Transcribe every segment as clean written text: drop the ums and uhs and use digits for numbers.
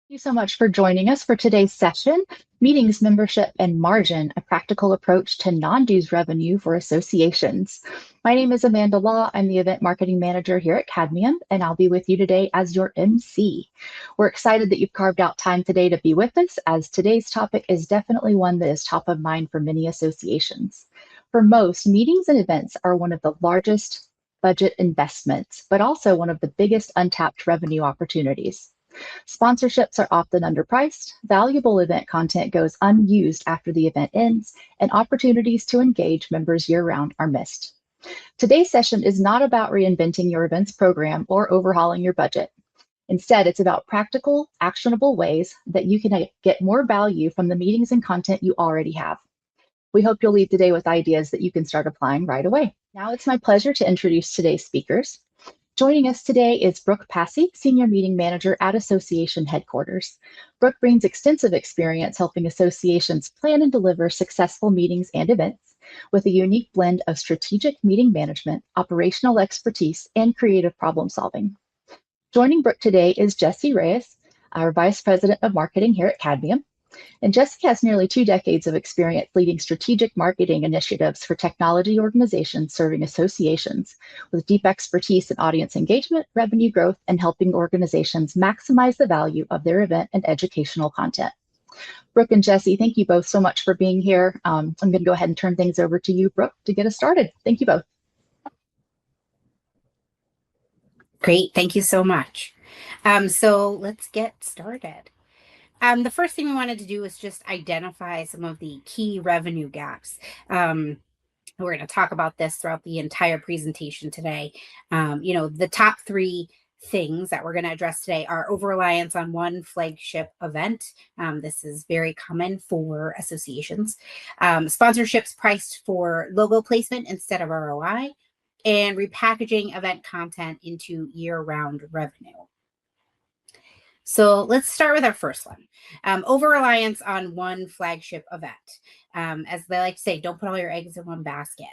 You so much for joining us for today's session, Meetings, Membership, and Margin, a practical approach to non-dues revenue for associations. My name is Amanda Law. I'm the event marketing manager here at Cadmium, and I'll be with you today as your MC. We're excited that you've carved out time today to be with us, as today's topic is definitely one that is top of mind for many associations. For most, meetings and events are one of the largest budget investments, but also one of the biggest untapped revenue opportunities. Sponsorships are often underpriced, valuable event content goes unused after the event ends, and opportunities to engage members year-round are missed. Today's session is not about reinventing your events program or overhauling your budget. Instead, it's about practical, actionable ways that you can get more value from the meetings and content you already have. We hope you'll leave today with ideas that you can start applying right away. Now it's my pleasure to introduce today's speakers. Joining us today is Brooke Passy, Senior Meeting Manager at Association Headquarters. Brooke brings extensive experience helping associations plan and deliver successful meetings and events with a unique blend of strategic meeting management, operational expertise, and creative problem solving. Joining Brooke today is Jesse Reyes, our Vice President of Marketing here at Cadmium. And Jesse has nearly 2 decades of experience leading strategic marketing initiatives for technology organizations serving associations, with deep expertise in audience engagement, revenue growth, and helping organizations maximize the value of their event and educational content. Brooke and Jesse, thank you both so much for being here. I'm going to go ahead and turn things over to you, Brooke, to get us started. Thank you both. Great, thank you so much. So let's get started. The first thing we wanted to do is just identify some of the key revenue gaps. We're going to talk about this throughout the entire presentation today. The top three things that we're going to address today are over-reliance on one flagship event. This is very common for associations. Sponsorships priced for logo placement instead of ROI, and repackaging event content into year-round revenue. So let's start with our first one. Over-reliance on one flagship event. As they like to say, don't put all your eggs in one basket.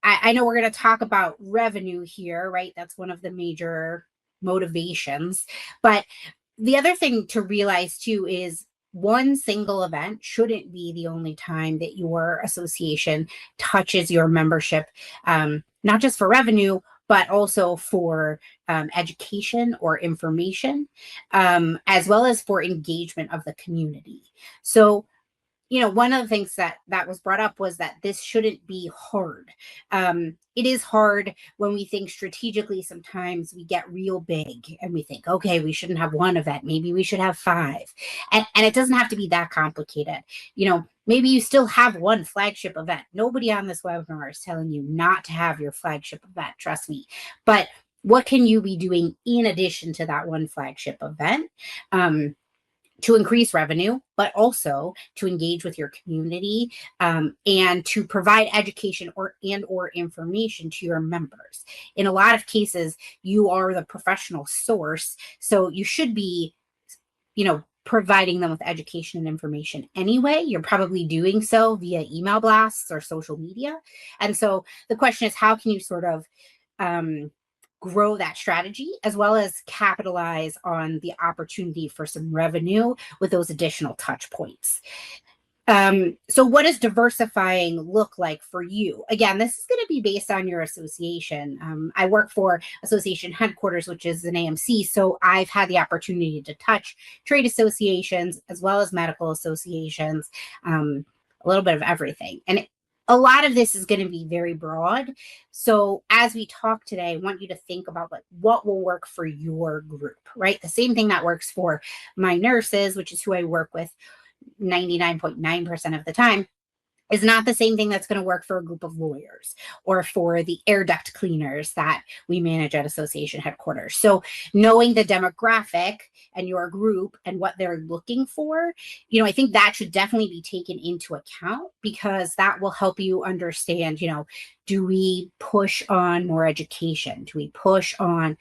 I know we're going to talk about revenue here, right? That's one of the major motivations. But the other thing to realize too is one single event shouldn't be the only time that your association touches your membership, not just for revenue, but also for education or information, as well as for engagement of the community. So, one of the things that was brought up was that this shouldn't be hard. It is hard when we think strategically. Sometimes we get real big and we think, okay, we shouldn't have one event. Maybe we should have 5. And it doesn't have to be that complicated. Maybe you still have one flagship event. Nobody on this webinar is telling you not to have your flagship event, trust me. But what can you be doing in addition to that one flagship event? To increase revenue, but also to engage with your community, and to provide education or information to your members. In a lot of cases, you are the professional source, so you should be, providing them with education and information anyway. You're probably doing so via email blasts or social media. And so the question is, how can you sort of grow that strategy, as well as capitalize on the opportunity for some revenue with those additional touch points? So what does diversifying look like for you? Again, this is going to be based on your association. I work for Association Headquarters, which is an AMC. So I've had the opportunity to touch trade associations as well as medical associations, a little bit of everything. And a lot of this is going to be very broad. So as we talk today, I want you to think about what will work for your group, right? The same thing that works for my nurses, which is who I work with 99.9% of the time, is not the same thing that's going to work for a group of lawyers or for the air duct cleaners that we manage at Association Headquarters. So knowing the demographic and your group and what they're looking for, I think that should definitely be taken into account, because that will help you understand, do we push on more education? Do we push on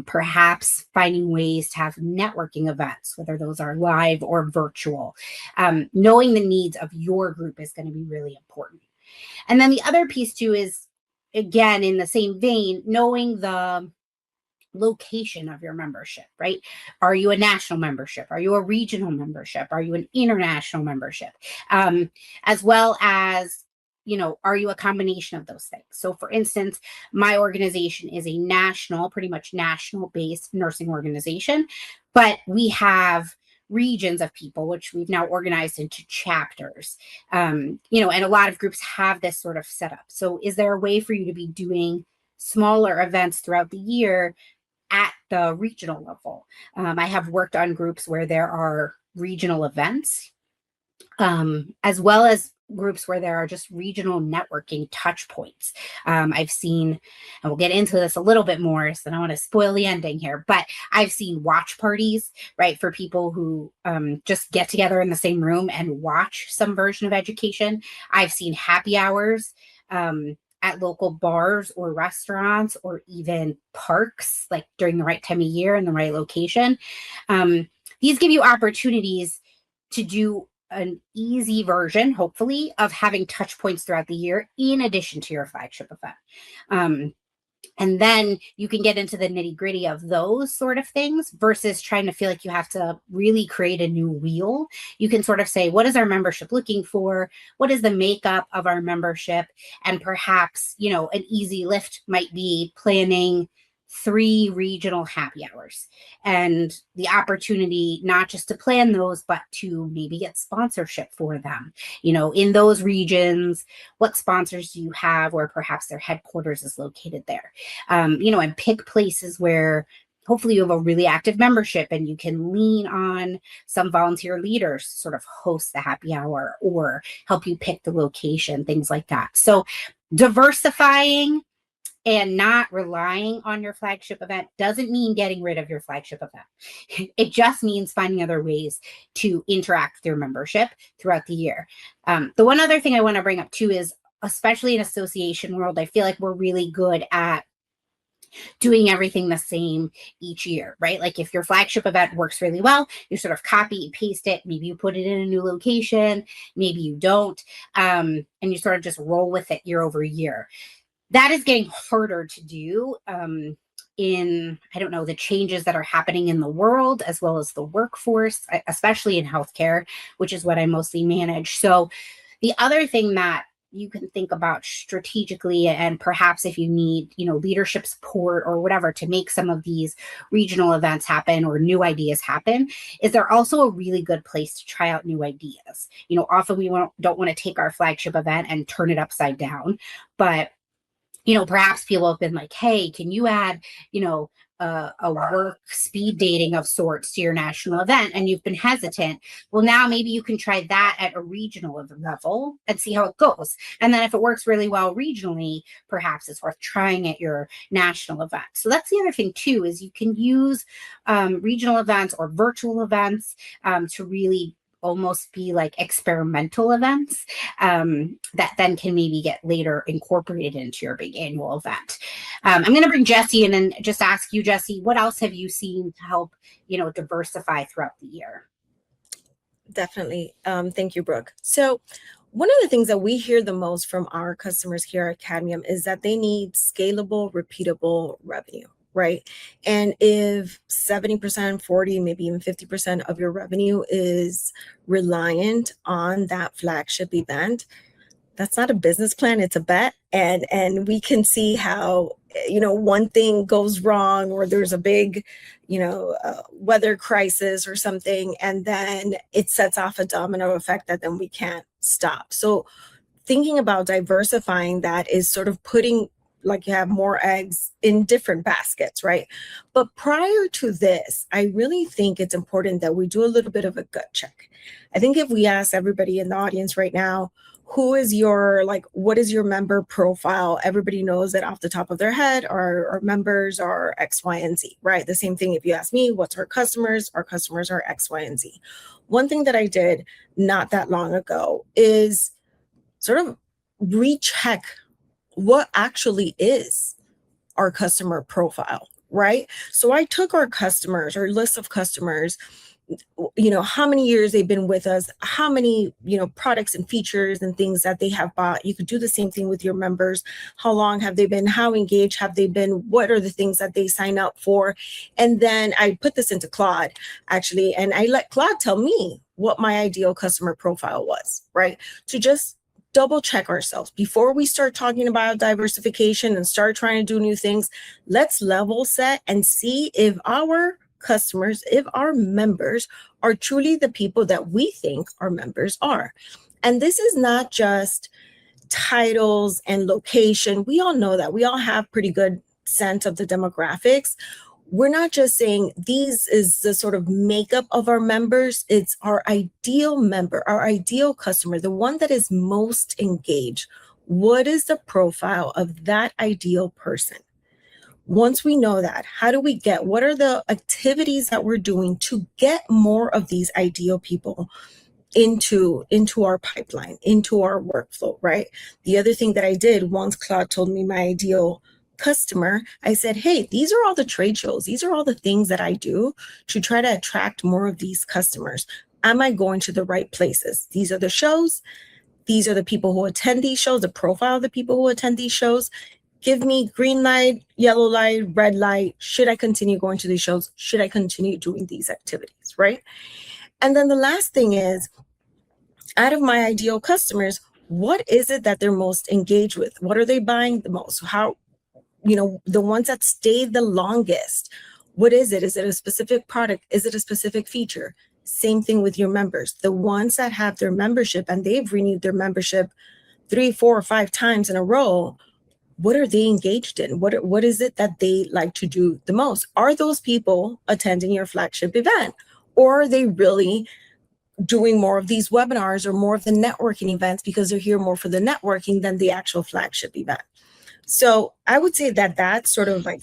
perhaps finding ways to have networking events, whether those are live or virtual? Knowing the needs of your group is going to be really important. And then the other piece too is, again, in the same vein, knowing the location of your membership, right? Are you a national membership? Are you a regional membership? Are you an international membership? As well as, are you a combination of those things? So for instance, my organization is a national, pretty much national based nursing organization, but we have regions of people, which we've now organized into chapters. And a lot of groups have this sort of setup. So is there a way for you to be doing smaller events throughout the year at the regional level? I have worked on groups where there are regional events, as well as groups where there are just regional networking touch points. I've seen, and we'll get into this a little bit more, so I don't want to spoil the ending here, but I've seen watch parties, right, for people who just get together in the same room and watch some version of education. I've seen happy hours at local bars or restaurants or even parks, like during the right time of year in the right location. These give you opportunities to do an easy version, hopefully, of having touch points throughout the year in addition to your flagship event. And then you can get into the nitty gritty of those sort of things versus trying to feel like you have to really create a new wheel. You can sort of say, what is our membership looking for? What is the makeup of our membership? And perhaps, an easy lift might be planning 3 regional happy hours and the opportunity not just to plan those, but to maybe get sponsorship for them. In those regions, what sponsors do you have where perhaps their headquarters is located there? And pick places where hopefully you have a really active membership and you can lean on some volunteer leaders to sort of host the happy hour or help you pick the location, things like that. So diversifying and not relying on your flagship event doesn't mean getting rid of your flagship event. It just means finding other ways to interact with your membership throughout the year. The one other thing I want to bring up too is, especially in association world, I feel like we're really good at doing everything the same each year, right? Like if your flagship event works really well, you sort of copy and paste it. Maybe you put it in a new location, maybe you don't, and you sort of just roll with it year over year. That is getting harder to do in, the changes that are happening in the world, as well as the workforce, especially in healthcare, which is what I mostly manage. So the other thing that you can think about strategically, and perhaps if you need, leadership support or whatever to make some of these regional events happen or new ideas happen, is they're also a really good place to try out new ideas. Often we don't want to take our flagship event and turn it upside down, but perhaps people have been like, hey, can you add, a work speed dating of sorts to your national event? And you've been hesitant. Well, now maybe you can try that at a regional level and see how it goes. And then if it works really well regionally, perhaps it's worth trying at your national event. So that's the other thing too, is you can use regional events or virtual events to really almost be like experimental events that then can maybe get later incorporated into your big annual event. I'm going to bring Jesse in and just ask you, Jesse, what else have you seen to help, diversify throughout the year? Definitely. Thank you, Brooke. So one of the things that we hear the most from our customers here at Cadmium is that they need scalable, repeatable revenue. Right. And if 70%, 40, maybe even 50% of your revenue is reliant on that flagship event, that's not a business plan, it's a bet. And we can see how, one thing goes wrong or there's a big, weather crisis or something, and then it sets off a domino effect that then we can't stop. So thinking about diversifying that is sort of putting, like, you have more eggs in different baskets, right? But prior to this, I really think it's important that we do a little bit of a gut check. I think if we ask everybody in the audience right now, what is your member profile? Everybody knows that off the top of their head, our members are X, Y, and Z, right? The same thing if you ask me, what's our customers are X, Y, and Z. One thing that I did not that long ago is sort of recheck what actually is our customer profile, right? So I took our list of customers how many years they've been with us, how many, products and features and things that they have bought. You could do the same thing with your members. How long have they been? How engaged have they been? What are the things that they sign up for? And then I put this into Claude, actually, and I let Claude tell me what my ideal customer profile was, right? To just double check ourselves before we start talking about diversification and start trying to do new things. Let's level set and see if our customers, if our members are truly the people that we think our members are. And this is not just titles and location. We all know that. We all have pretty good sense of the demographics. We're not just saying these is the sort of makeup of our members. It's our ideal member, our ideal customer, the one that is most engaged. What is the profile of that ideal person? Once we know that, how do we what are the activities that we're doing to get more of these ideal people into our pipeline, into our workflow, right? The other thing that I did once Claude told me my ideal customer, I said, hey, these are all the trade shows. These are all the things that I do to try to attract more of these customers. Am I going to the right places? These are the shows. These are the people who attend these shows, the profile of the people who attend these shows. Give me green light, yellow light, red light. Should I continue going to these shows? Should I continue doing these activities, right? And then the last thing is, out of my ideal customers, what is it that they're most engaged with? What are they buying the most? How, the ones that stay the longest, what is it? Is it a specific product? Is it a specific feature? Same thing with your members. The ones that have their membership and they've renewed their membership 3, 4, or 5 times in a row, what are they engaged in? What is it that they like to do the most? Are those people attending your flagship event? Or are they really doing more of these webinars or more of the networking events because they're here more for the networking than the actual flagship event? So I would say that that's sort of like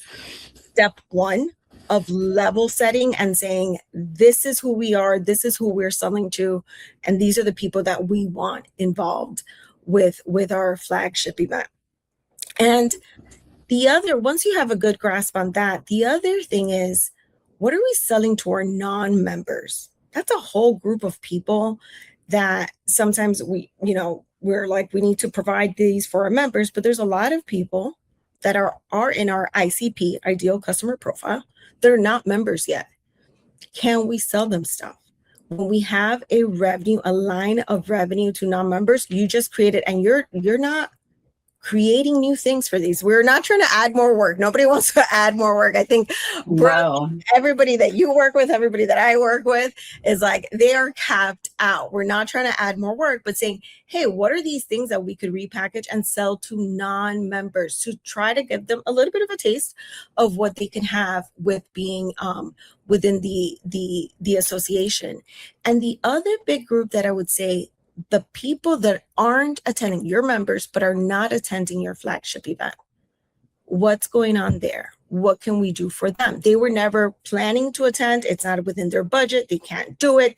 step 1 of level setting and saying, this is who we are, this is who we're selling to, and these are the people that we want involved with our flagship event. And the other, once you have a good grasp on that, the other thing is, what are we selling to our non-members? That's a whole group of people that sometimes we're like, we need to provide these for our members, but there's a lot of people that are in our ICP, ideal customer profile. They're not members yet. Can we sell them stuff? When we have a line of revenue to non-members, you just create it, and you're not creating new things for these. We're not trying to add more work. Nobody wants to add more work. I think everybody that you work with, everybody that I work with is like, they are capped out. We're not trying to add more work, but saying, hey, what are these things that we could repackage and sell to non-members to try to give them a little bit of a taste of what they can have with being within the association. And the other big group that I would say, the people that aren't attending, your members, but are not attending your flagship event. What's going on there? What can we do for them? They were never planning to attend. It's not within their budget. They can't do it.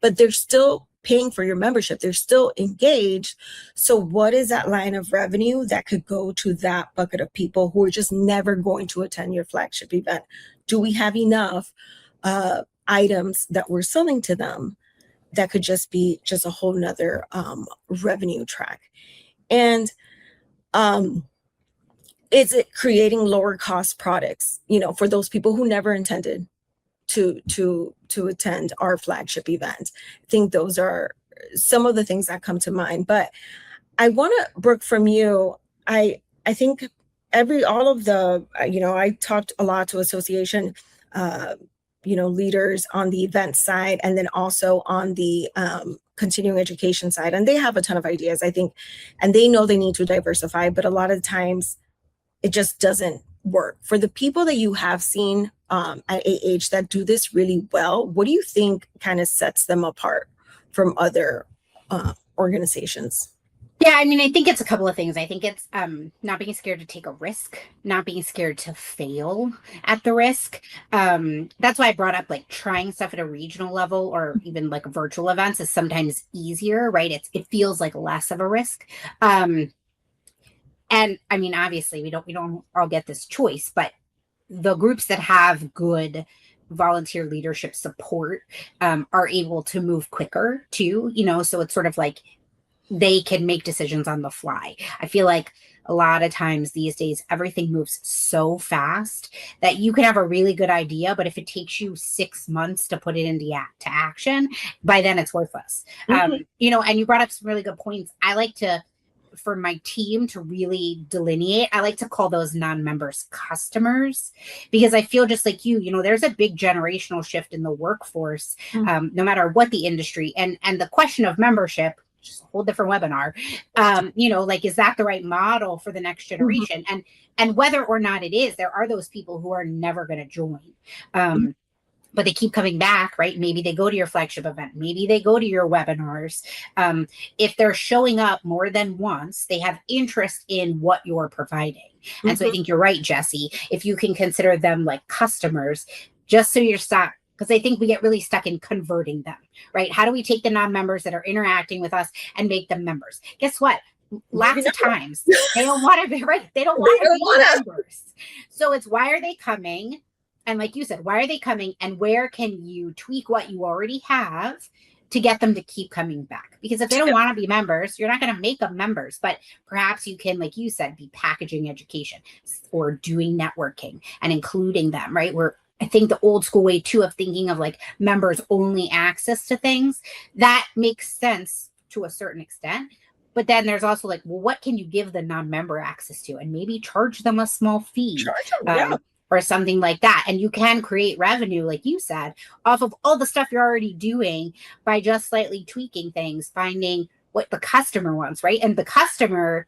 But they're still paying for your membership. They're still engaged. So what is that line of revenue that could go to that bucket of people who are just never going to attend your flagship event? Do we have enough items that we're selling to them that could just be a whole nother revenue track? And is it creating lower cost products, for those people who never intended to attend our flagship event? I think those are some of the things that come to mind. But I want to, Brooke, from you, I think all of the, I talked a lot to association leaders on the event side, and then also on the continuing education side. And they have a ton of ideas, I think, and they know they need to diversify, but a lot of times it just doesn't work. For the people that you have seen at AH that do this really well, what do you think kind of sets them apart from other organizations? Yeah, I mean, I think it's a couple of things. I think it's not being scared to take a risk, not being scared to fail at the risk. That's why I brought up like trying stuff at a regional level or even like virtual events is sometimes easier, right? It feels like less of a risk. And I mean, obviously we don't all get this choice, but the groups that have good volunteer leadership support are able to move quicker too, so it's sort of like they can make decisions on the fly. I feel like a lot of times these days, everything moves so fast that you can have a really good idea, but if it takes you 6 months to put it into to action, by then it's worthless. And you brought up some really good points. I like to, for my team to really delineate, I like to call those non-members customers, because I feel just like there's a big generational shift in the workforce, no matter what the industry. And the question of membership, just a whole different webinar, like, is that the right model for the next generation? And whether or not it is, there are those people who are never going to join. But they keep coming back, right? Maybe they go to your flagship event. Maybe they go to your webinars. If they're showing up more than once, they have interest in what you're providing. And so I think you're right, Jesse. If you can consider them like customers, just so you're stuck, because I think we get really stuck in converting them, right? How do we take the non-members that are interacting with us and make them members? Guess what? Lots of times they don't want to be, right? They don't want to be members. So it's, why are they coming? And like you said, why are they coming, and where can you tweak what you already have to get them to keep coming back? Because if they don't want to be members, you're not going to make them members, but perhaps you can, like you said, be packaging education or doing networking and including them, right? I think the old school way too of thinking of like members only access to things, that makes sense to a certain extent. But then there's also like, well, what can you give the non-member access to? And maybe charge them a small fee. Or something like that. And you can create revenue, like you said, off of all the stuff you're already doing by just slightly tweaking things, finding what the customer wants, right? And the customer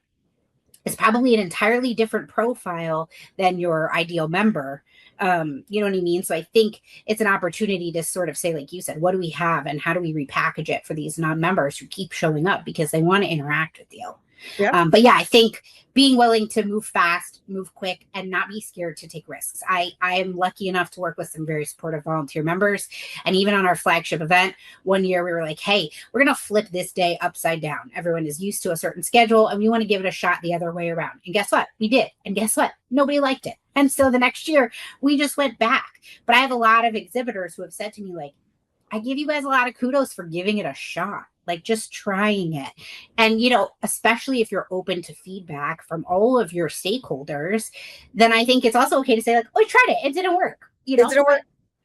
is probably an entirely different profile than your ideal member. You know what I mean? So I think it's an opportunity to sort of say, like you said, what do we have and how do we repackage it for these non-members who keep showing up because they want to interact with you? But yeah, I think being willing to move fast, move quick, and not be scared to take risks. I am lucky enough to work with some very supportive volunteer members. And even on our flagship event, one year we were like, hey, we're going to flip this day upside down. Everyone is used to a certain schedule and we want to give it a shot the other way around. And guess what? We did. And guess what? Nobody liked it. And so the next year we just went back. But I have a lot of exhibitors who have said to me, like, I give you guys a lot of kudos for giving it a shot, like just trying it. And, especially if you're open to feedback from all of your stakeholders, then I think it's also okay to say, like, oh, I tried it. It didn't work. It didn't work.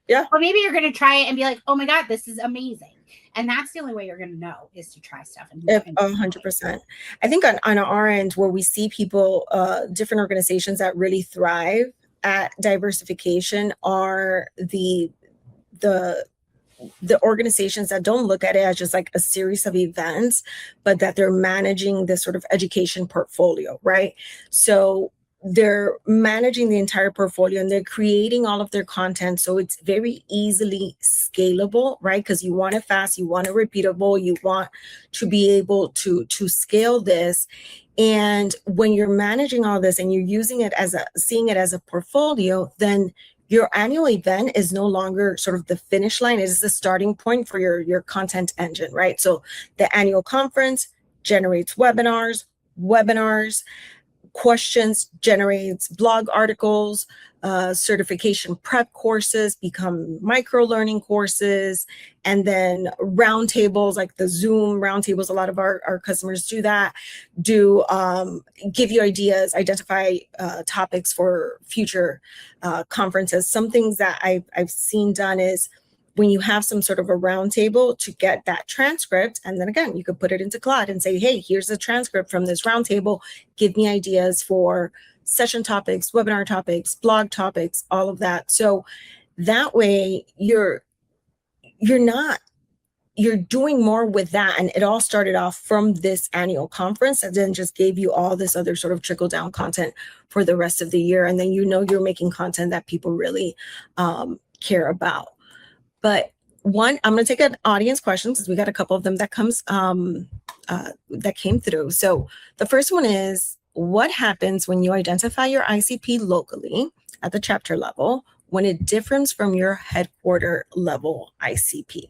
Yeah. Or maybe you're going to try it and be like, oh my God, this is amazing. And that's the only way you're going to know, is to try stuff. 100%. I think on our end, where we see people, different organizations that really thrive at diversification are the organizations that don't look at it as just like a series of events, but that they're managing this sort of education portfolio, right? So they're managing the entire portfolio and they're creating all of their content. So it's very easily scalable, right? Because you want it fast, you want it repeatable, you want to be able to scale this. And when you're managing all this and you're using it seeing it as a portfolio, then your annual event is no longer sort of the finish line. It is the starting point for your content engine, right? So the annual conference generates webinars, questions generates blog articles, certification prep courses become micro learning courses, and then roundtables, like the Zoom roundtables. A lot of our customers do that, give you ideas, identify topics for future conferences. Some things that I've seen done is when you have some sort of a roundtable to get that transcript, and then again, you could put it into Claude and say, hey, here's a transcript from this roundtable. Give me ideas for session topics, webinar topics, blog topics, all of that. So that way you're doing more with that. And it all started off from this annual conference and then just gave you all this other sort of trickle down content for the rest of the year. And then you're making content that people really care about. But I'm going to take an audience question because we got a couple of them that came through. So the first one is, what happens when you identify your ICP locally at the chapter level when it differs from your headquarter level ICP?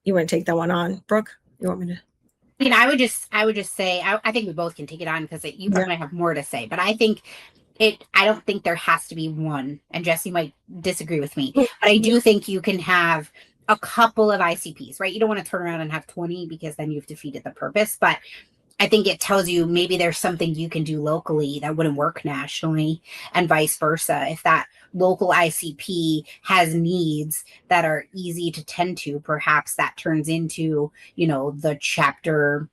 You want to take that one on, Brooke? You want me to? I would just say, I think we both can take it on because you probably have more to say, but I think I don't think there has to be one, and Jesse might disagree with me, but I do think you can have a couple of ICPs, right? You don't want to turn around and have 20 because then you've defeated the purpose. But I think it tells you maybe there's something you can do locally that wouldn't work nationally, and vice versa. If that local ICP has needs that are easy to tend to, perhaps that turns into, the chapter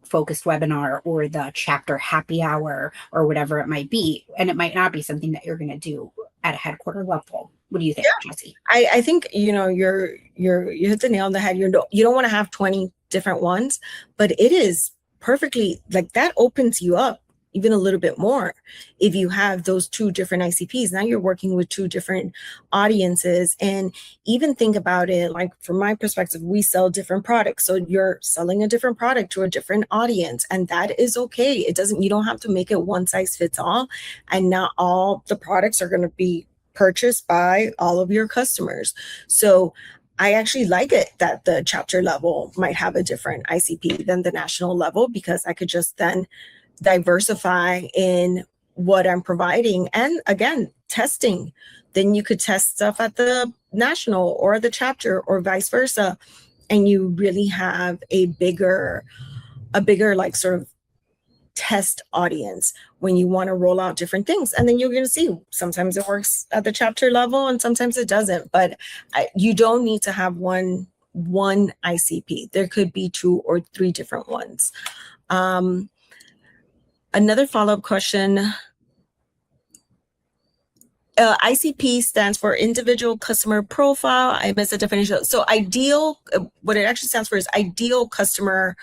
focused webinar or the chapter happy hour or whatever it might be. And it might not be something that you're going to do at a headquarter level. What do you think, Jesse? I think, you hit the nail on the head. You don't want to have 20 different ones, but it is perfectly, like, that opens you up even a little bit more. If you have those 2 different ICPs, now you're working with 2 different audiences. And even think about it, like, from my perspective, we sell different products. So you're selling a different product to a different audience, and that is okay. You don't have to make it one size fits all. And not all the products are going to be purchased by all of your customers. So I actually like it that the chapter level might have a different ICP than the national level, because I could just then diversify in what I'm providing. And again, testing. Then you could test stuff at the national or the chapter or vice versa. And you really have a bigger like sort of test audience when you want to roll out different things. And then you're going to see sometimes it works at the chapter level and sometimes it doesn't. But you don't need to have one ICP. There could be 2 or 3 different ones. Another follow-up question. ICP stands for individual customer profile. I missed the definition. So ideal, what it actually stands for is ideal customer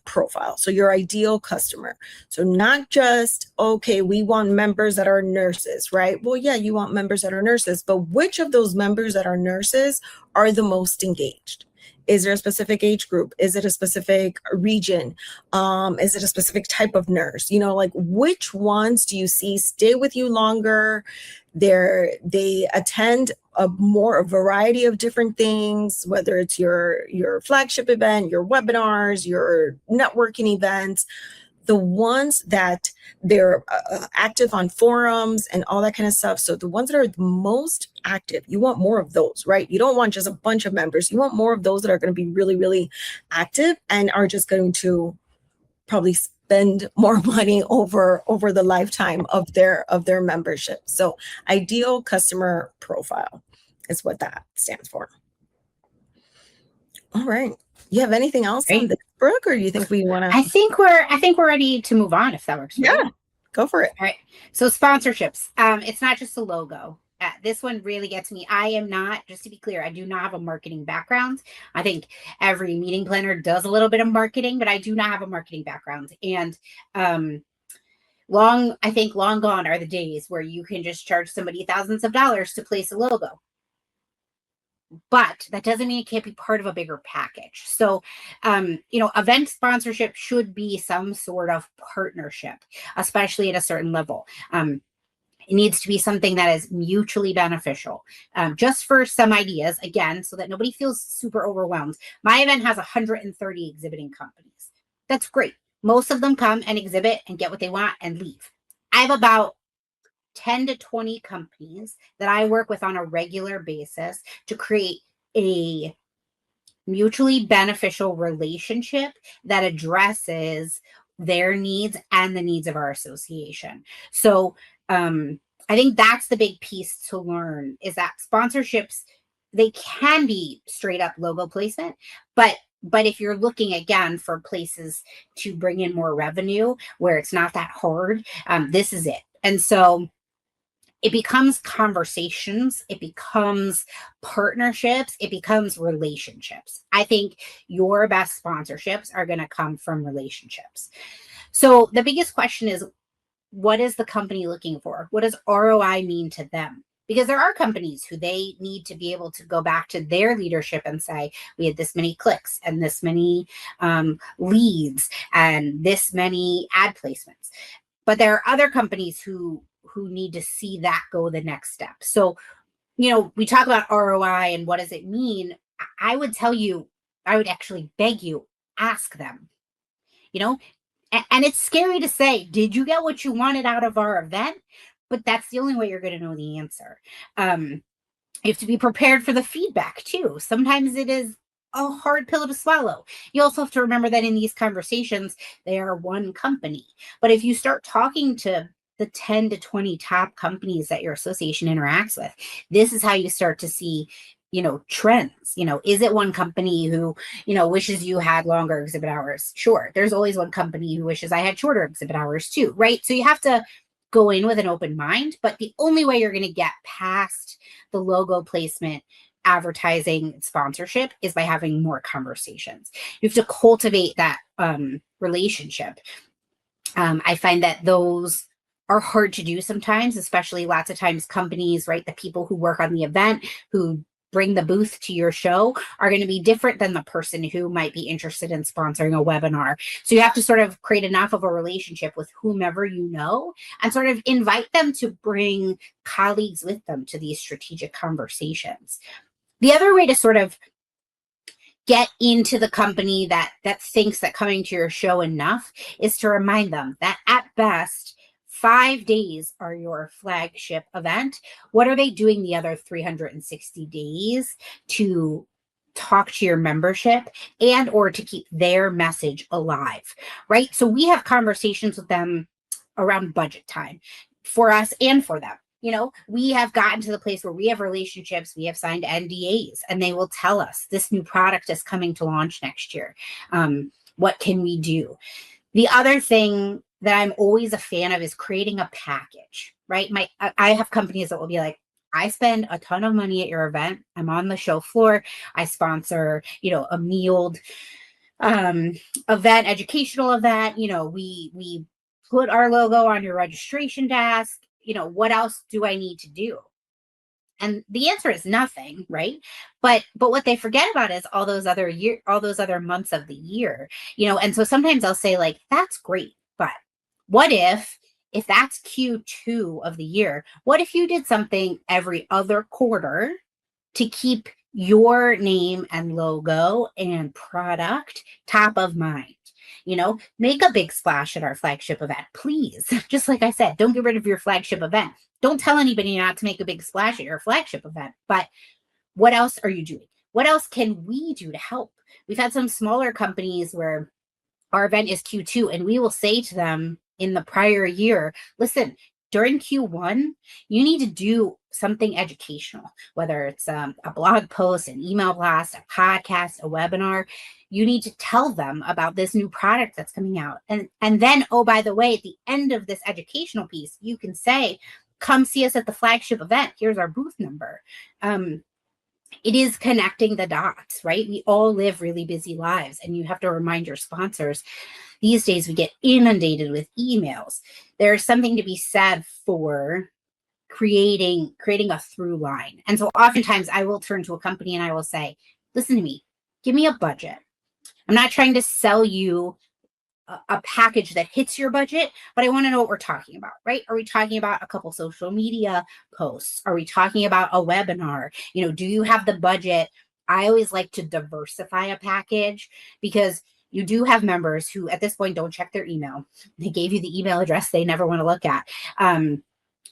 profile. So your ideal customer. So not just, okay, we want members that are nurses, right? Well, yeah, you want members that are nurses, but which of those members that are nurses are the most engaged? Is there a specific age group? Is it a specific region? Is it a specific type of nurse? Like, which ones do you see stay with you longer? They attend a variety of different things, whether it's your flagship event, your webinars, your networking events. The ones that they're active on forums and all that kind of stuff. So the ones that are the most active, you want more of those, right? You don't want just a bunch of members. You want more of those that are going to be really, really active and are just going to probably spend more money over the lifetime of their membership. So ideal customer profile is what that stands for. All right. You have anything else on this, Brooke, or do you think we want to? I think we're ready to move on, if that works for you. Go for it. All right. So sponsorships. It's not just a logo. This one really gets me. I am not, just to be clear, I do not have a marketing background. I think every meeting planner does a little bit of marketing, but I do not have a marketing background. And long gone are the days where you can just charge somebody thousands of dollars to place a logo. But that doesn't mean it can't be part of a bigger package. So, event sponsorship should be some sort of partnership, especially at a certain level. It needs to be something that is mutually beneficial. Just for some ideas, again, so that nobody feels super overwhelmed. My event has 130 exhibiting companies. That's great. Most of them come and exhibit and get what they want and leave. I have about 10 to 20 companies that I work with on a regular basis to create a mutually beneficial relationship that addresses their needs and the needs of our association. So I think that's the big piece to learn, is that sponsorships, they can be straight up logo placement, but if you're looking again for places to bring in more revenue where it's not that hard, this is it. And so it becomes conversations, it becomes partnerships, it becomes relationships. I think your best sponsorships are going to come from relationships. So the biggest question is, what is the company looking for? What does ROI mean to them? Because there are companies who they need to be able to go back to their leadership and say, we had this many clicks and this many leads and this many ad placements. But there are other companies who need to see that go the next step. So, we talk about ROI and what does it mean? I would actually beg you, ask them. And it's scary to say, did you get what you wanted out of our event? But that's the only way you're going to know the answer. You have to be prepared for the feedback too. Sometimes it is a hard pill to swallow. You also have to remember that in these conversations, they are one company. But if you start talking to the 10 to 20 top companies that your association interacts with, this is how you start to see, trends. Is it one company who, wishes you had longer exhibit hours? Sure. There's always one company who wishes I had shorter exhibit hours too, right? So you have to go in with an open mind, but the only way you're going to get past the logo placement, advertising, sponsorship is by having more conversations. You have to cultivate that relationship. I find that those are hard to do sometimes, especially lots of times companies, right? The people who work on the event, who bring the booth to your show, are going to be different than the person who might be interested in sponsoring a webinar. So you have to sort of create enough of a relationship with whomever you know and sort of invite them to bring colleagues with them to these strategic conversations. The other way to sort of get into the company that thinks that coming to your show enough is to remind them that at best, 5 days are your flagship event. What are they doing the other 360 days to talk to your membership and or to keep their message alive, right? So we have conversations with them around budget time for us and for them. We have gotten to the place where we have relationships, we have signed NDAs, and they will tell us this new product is coming to launch next year. What can we do? The other thing that I'm always a fan of is creating a package, right? I have companies that will be like, I spend a ton of money at your event. I'm on the show floor. I sponsor, a mealed event, educational event. We put our logo on your registration desk. What else do I need to do? And the answer is nothing, right? But what they forget about is all those other months of the year, and so sometimes I'll say like, that's great, but what if that's Q2 of the year, what if you did something every other quarter to keep your name and logo and product top of mind? Make a big splash at our flagship event, please. Just like I said, don't get rid of your flagship event. Don't tell anybody not to make a big splash at your flagship event. But what else are you doing? What else can we do to help? We've had some smaller companies where our event is Q2, and we will say to them in the prior year, listen, during Q1, you need to do something educational, whether it's a blog post, an email blast, a podcast, a webinar. You need to tell them about this new product that's coming out. And then, oh, by the way, at the end of this educational piece, you can say, come see us at the flagship event. Here's our booth number. It is connecting the dots, right? We all live really busy lives, and you have to remind your sponsors. These days, we get inundated with emails. There's something to be said for creating a through line. And so oftentimes I will turn to a company and I will say, listen to me, give me a budget. I'm not trying to sell you a package that hits your budget, but I want to know what we're talking about, right? Are we talking about a couple social media posts? Are we talking about a webinar? Do you have the budget? I always like to diversify a package because you do have members who at this point don't check their email. They gave you the email address they never want to look at.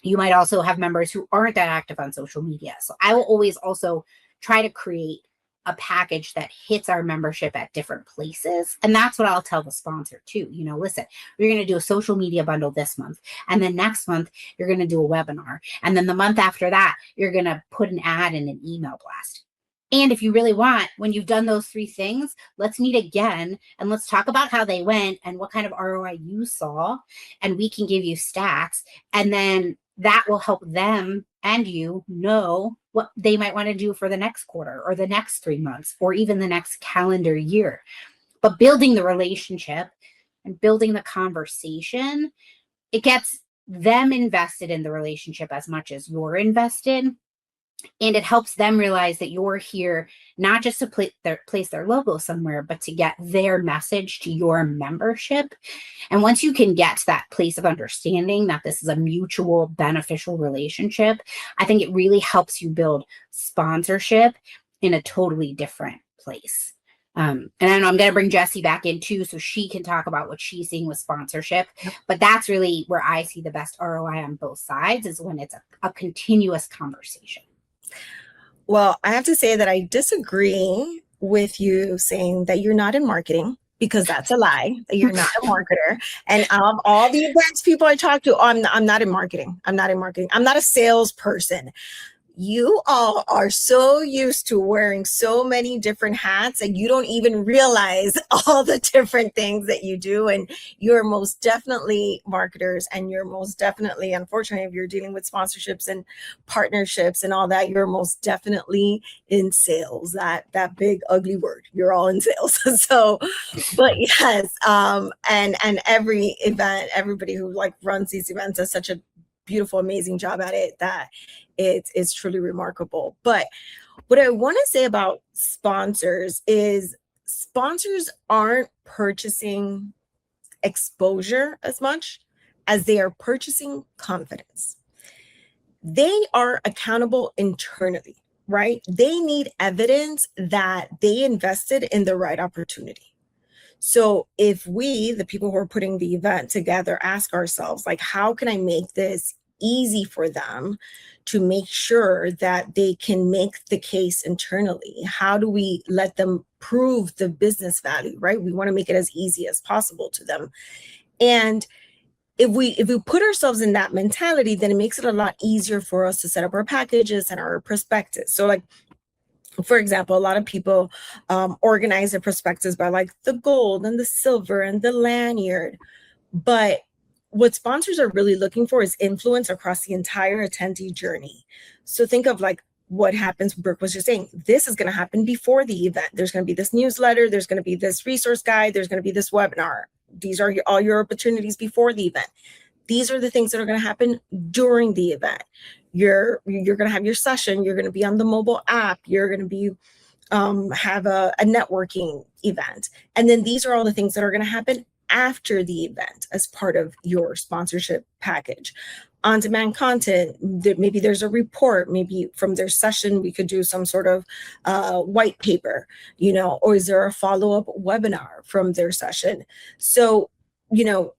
You might also have members who aren't that active on social media. So I will always also try to create a package that hits our membership at different places. And that's what I'll tell the sponsor too. Listen, we're going to do a social media bundle this month. And then next month, you're going to do a webinar. And then the month after that, you're going to put an ad in an email blast. And if you really want, when you've done those 3 things, let's meet again and let's talk about how they went and what kind of ROI you saw. And we can give you stats. And then that will help them and you know what they might want to do for the next quarter or the next 3 months or even the next calendar year. But building the relationship and building the conversation, it gets them invested in the relationship as much as you're invested. And it helps them realize that you're here not just to place their logo somewhere, but to get their message to your membership. And once you can get to that place of understanding that this is a mutual beneficial relationship, I think it really helps you build sponsorship in a totally different place. And I know I'm going to bring Jessie back in too, so she can talk about what she's seeing with sponsorship. But that's really where I see the best ROI on both sides, is when it's a continuous conversation. Well, I have to say that I disagree with you saying that you're not in marketing, because that's a lie. That you're not a marketer. And all the events people I talk to, I'm not in marketing. I'm not in marketing. I'm not a salesperson. You all are so used to wearing so many different hats and you don't even realize all the different things that you do. And you're most definitely marketers, and you're most definitely, unfortunately, if you're dealing with sponsorships and partnerships and all that, you're most definitely in sales. That big ugly word. You're all in sales. So, but yes, and every event, everybody who like runs these events does such a beautiful, amazing job at it that it's truly remarkable. But what I want to say about sponsors is sponsors aren't purchasing exposure as much as they are purchasing confidence. They are accountable internally, right? They need evidence that they invested in the right opportunity. So if we, the people who are putting the event together, ask ourselves, like, how can I make this easy for them to make sure that they can make the case internally? How do we let them prove the business value, right? We want to make it as easy as possible to them. And if we put ourselves in that mentality, then it makes it a lot easier for us to set up our packages and our prospectus. So like, for example, a lot of people organize their prospectus by like the gold and the silver and the lanyard. But what sponsors are really looking for is influence across the entire attendee journey. So think of like what happens, Brooke was just saying, this is going to happen before the event. There's going to be this newsletter. There's going to be this resource guide. There's going to be this webinar. These are all your opportunities before the event. These are the things that are going to happen during the event. You're going to have your session. You're going to be on the mobile app. You're going to be have a networking event. And then these are all the things that are going to happen after the event as part of your sponsorship package. On-demand content, maybe there's a report, maybe from their session we could do some sort of white paper, or is there a follow-up webinar from their session? So,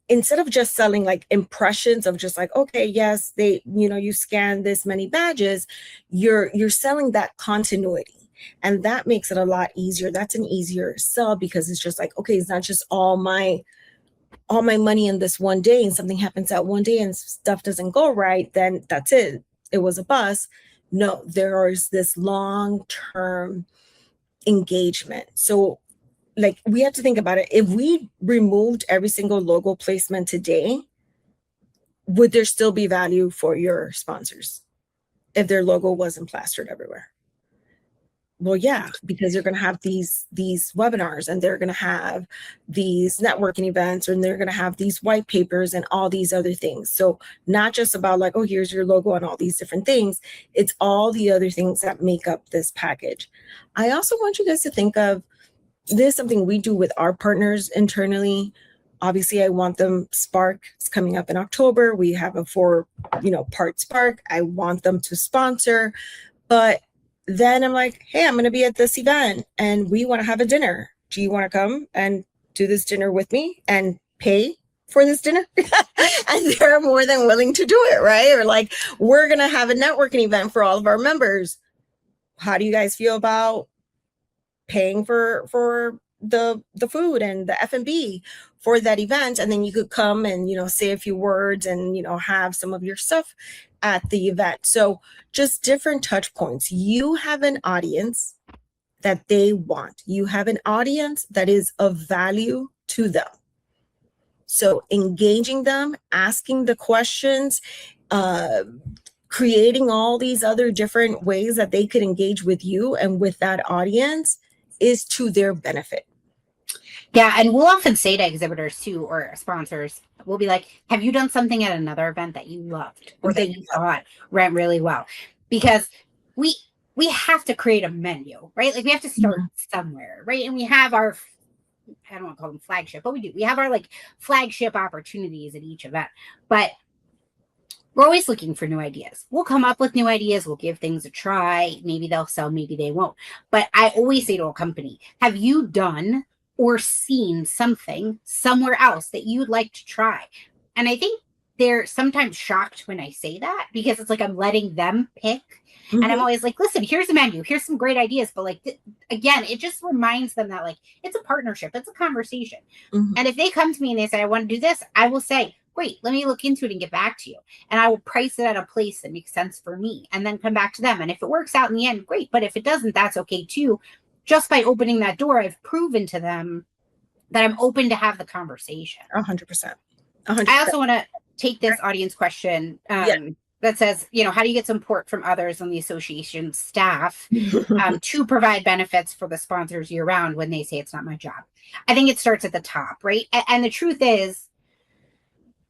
instead of just selling like impressions of just like, okay, yes, they, you scan this many badges, you're selling that continuity. And that makes it a lot easier. That's an easier sell, because it's just like, okay, it's not just all my money in this one day, and something happens that one day and stuff doesn't go right, then that's it. It was a bust. No, there is this long-term engagement. So like, we have to think about it. If we removed every single logo placement today, would there still be value for your sponsors if their logo wasn't plastered everywhere? Well, yeah, because they're going to have these webinars, and they're going to have these networking events, and they're going to have these white papers and all these other things. So not just about like, oh, here's your logo and all these different things. It's all the other things that make up this package. I also want you guys to think of this is something we do with our partners internally. Obviously, I want them, Spark is coming up in October. We have a 4-part Spark. I want them to sponsor, but then I'm like, hey, I'm going to be at this event and we want to have a dinner. Do you want to come and do this dinner with me and pay for this dinner? And they're more than willing to do it, right? Or like, we're going to have a networking event for all of our members. How do you guys feel about paying for the food and the F&B for that event? And then you could come and, say a few words and, have some of your stuff at the event. So just different touch points. You have an audience that they want. You have an audience that is of value to them. So engaging them, asking the questions, creating all these other different ways that they could engage with you and with that audience is to their benefit. Yeah, and we'll often say to exhibitors too, or sponsors, we'll be like, have you done something at another event that you loved or that you thought went really well? Because we have to create a menu, right? Like, we have to start somewhere, right? And we have our, I don't want to call them flagship, but we do. We have our like flagship opportunities at each event. But We're always looking for new ideas. We'll come up with new ideas. We'll give things a try. Maybe they'll sell, maybe they won't. But I always say to a company, have you done or seen something somewhere else that you'd like to try? And I think they're sometimes shocked when I say that, because it's like I'm letting them pick. And I'm always like, listen, here's a menu, here's some great ideas. But like, again, it just reminds them that like, it's a partnership, it's a conversation. And if they come to me and they say, I want to do this, I will say, great, let me look into it and get back to you. And I will price it at a place that makes sense for me and then come back to them. And if it works out in the end, great. But if it doesn't, that's okay too. Just by opening that door, I've proven to them that I'm open to have the conversation. 100%. I also want to take this audience question that says, how do you get support from others on the association staff to provide benefits for the sponsors year round when they say it's not my job? I think it starts at the top, right? And the truth is,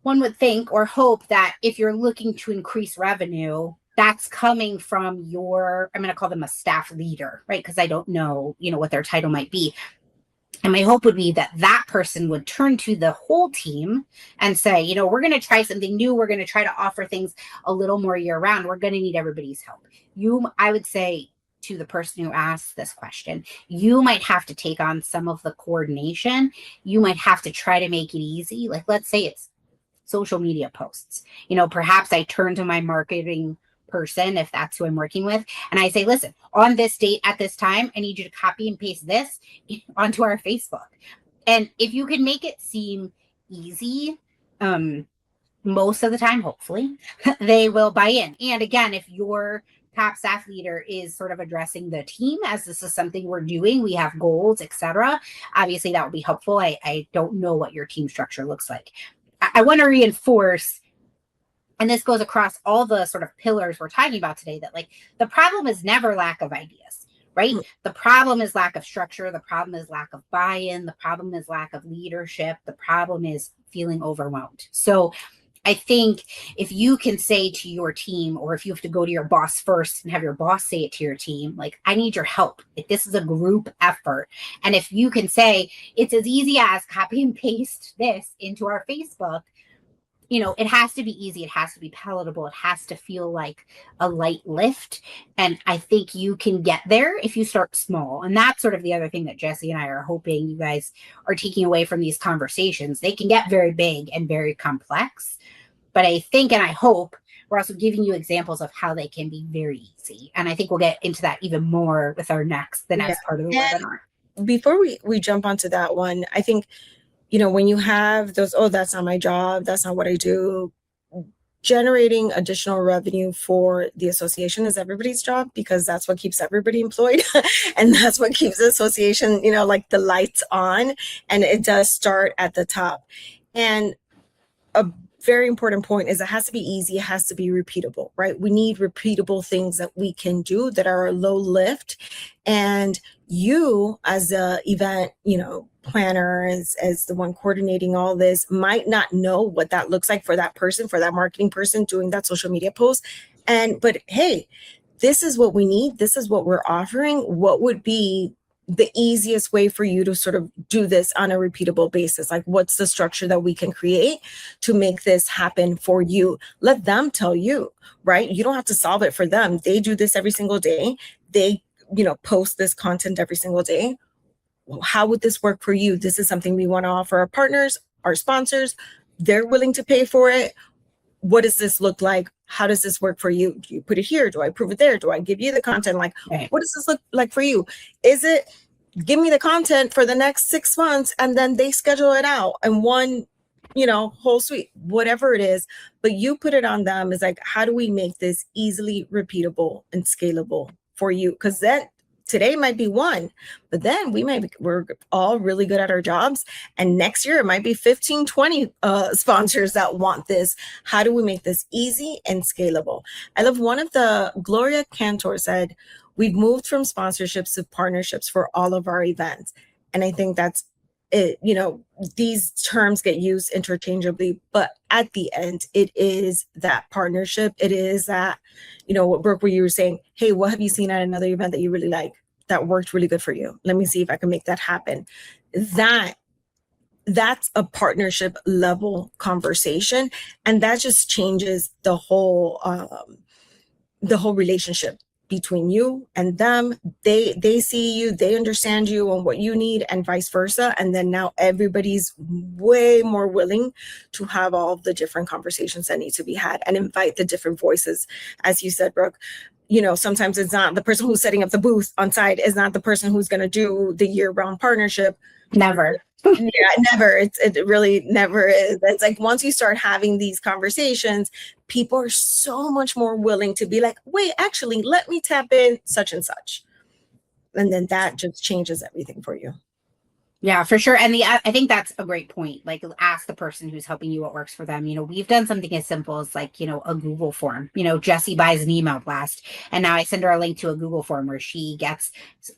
one would think or hope that if you're looking to increase revenue, that's coming from your, I'm going to call them a staff leader, right? Because I don't know, what their title might be. And my hope would be that that person would turn to the whole team and say, we're going to try something new. We're going to try to offer things a little more year round. We're going to need everybody's help. I would say to the person who asked this question, you might have to take on some of the coordination. You might have to try to make it easy. Like, let's say it's social media posts. Perhaps I turn to my marketing person, if that's who I'm working with, and I say, listen, on this date at this time, I need you to copy and paste this onto our Facebook. And if you can make it seem easy, most of the time, hopefully, they will buy in. And again, if your top staff leader is sort of addressing the team as this is something we're doing, we have goals, etc., obviously that would be helpful. I don't know what your team structure looks like. I want to reinforce, and this goes across all the sort of pillars we're talking about today, that like the problem is never lack of ideas, right? The problem is lack of structure. The problem is lack of buy-in. The problem is lack of leadership. The problem is feeling overwhelmed. So I think if you can say to your team, or if you have to go to your boss first and have your boss say it to your team, like, I need your help. Like, this is a group effort. And if you can say it's as easy as copy and paste this into our Facebook, it has to be easy. It has to be palatable. It has to feel like a light lift. And I think you can get there if you start small. And that's sort of the other thing that Jesse and I are hoping you guys are taking away from these conversations. They can get very big and very complex. But I think, and I hope, we're also giving you examples of how they can be very easy. And I think we'll get into that even more with the next part of the webinar. Before we jump onto that one, I think, when you have those, that's not my job, that's not what I do, generating additional revenue for the association is everybody's job, because that's what keeps everybody employed. And that's what keeps the association, like the lights on. And it does start at the top. And a very important point is it has to be easy. It has to be repeatable, right? We need repeatable things that we can do that are low lift. And you as a event, planner, as the one coordinating all this, might not know what that looks like for that person, for that marketing person doing that social media post. But hey, this is what we need. This is what we're offering. What would be the easiest way for you to sort of do this on a repeatable basis? Like, what's the structure that we can create to make this happen for you? Let them tell you, right? You don't have to solve it for them. They do this every single day. They, post this content every single day. How would this work for you? This is something we want to offer our partners, our sponsors. They're willing to pay for it. What does this look like? How does this work for you? Do you put it here? Do I approve it there? Do I give you the content? Like, what does this look like for you? Is it give me the content for the next 6 months and then they schedule it out in one, whole suite, whatever it is, but you put it on them. Is like, how do we make this easily repeatable and scalable for you? Because then today might be one, but then we're all really good at our jobs. And next year it might be 15, 20 sponsors that want this. How do we make this easy and scalable? I love Gloria Cantor said, we've moved from sponsorships to partnerships for all of our events. And I think that's it. These terms get used interchangeably, but at the end, it is that partnership. It is that, what Brooke, where you were saying, hey, what have you seen at another event that you really like, that worked really good for you? Let me see if I can make that happen. That that's a partnership level conversation, and that just changes the whole relationship between you and them. They see you, they understand you and what you need, and vice versa. And then now everybody's way more willing to have all the different conversations that need to be had and invite the different voices. As you said, Brooke, sometimes it's not the person who's setting up the booth on site is not the person who's going to do the year-round partnership. Never. Yeah, never. It really never is. It's like once you start having these conversations, people are so much more willing to be like, wait, actually, let me tap in such and such. And then that just changes everything for you. Yeah, for sure. And I think that's a great point. Like, ask the person who's helping you what works for them. We've done something as simple as like, a Google form. Jessie buys an email blast, and now I send her a link to a Google form where she gets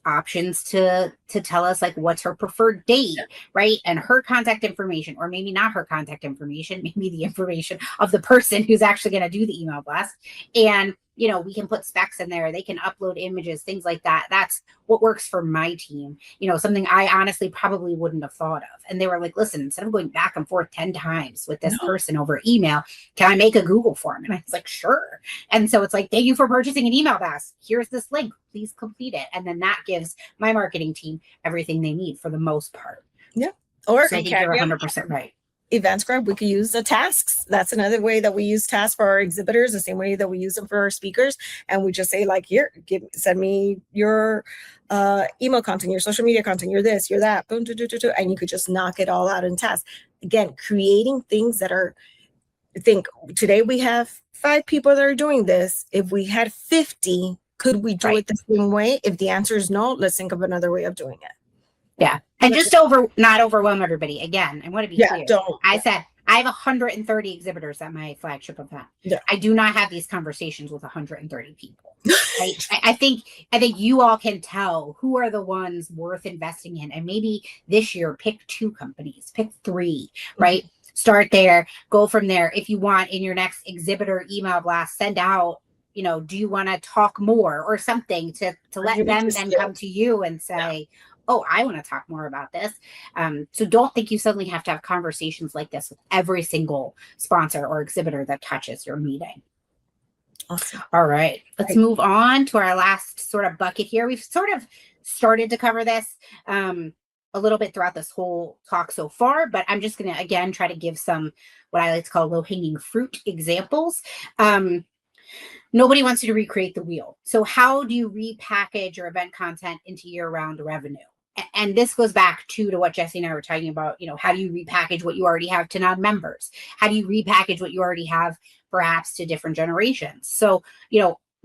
options to tell us like what's her preferred date, right? And her contact information, or maybe not her contact information, maybe the information of the person who's actually going to do the email blast. And we can put specs in there. They can upload images, things like that. That's what works for my team. Something I honestly probably wouldn't have thought of. And they were like, listen, instead of going back and forth 10 times with this person over email, can I make a Google form? And I was like, sure. And so it's like, thank you for purchasing an email blast. Here's this link. Please complete it. And then that gives my marketing team everything they need for the most part. Yeah. Or so I think you're 100% right. Event Scribe, we could use the tasks. That's another way that we use tasks for our exhibitors, the same way that we use them for our speakers. And we just say like, here, send me your email content, your social media content, your this, your that, boom, and you could just knock it all out in tasks. Again, creating things that are, today we have 5 people that are doing this. If we had 50, could we do it the same way? If the answer is no, let's think of another way of doing it. Yeah. And just not overwhelm everybody. Again, I want to be clear. I said I have 130 exhibitors at my flagship event. Yeah. I do not have these conversations with 130 people. I think you all can tell who are the ones worth investing in. And maybe this year, pick 2 companies, pick 3, right? Mm-hmm. Start there, go from there. If you want in your next exhibitor email blast, send out, do you want to talk more or something to let them then come to you and say, oh, I want to talk more about this. So don't think you suddenly have to have conversations like this with every single sponsor or exhibitor that touches your meeting. Awesome. All right. Let's move on to our last sort of bucket here. We've sort of started to cover this a little bit throughout this whole talk so far, but I'm just going to, again, try to give some what I like to call low-hanging fruit examples. Nobody wants you to recreate the wheel. So how do you repackage your event content into year-round revenue? And this goes back to what Jessie and I were talking about, how do you repackage what you already have to non-members? How do you repackage what you already have perhaps to different generations? So,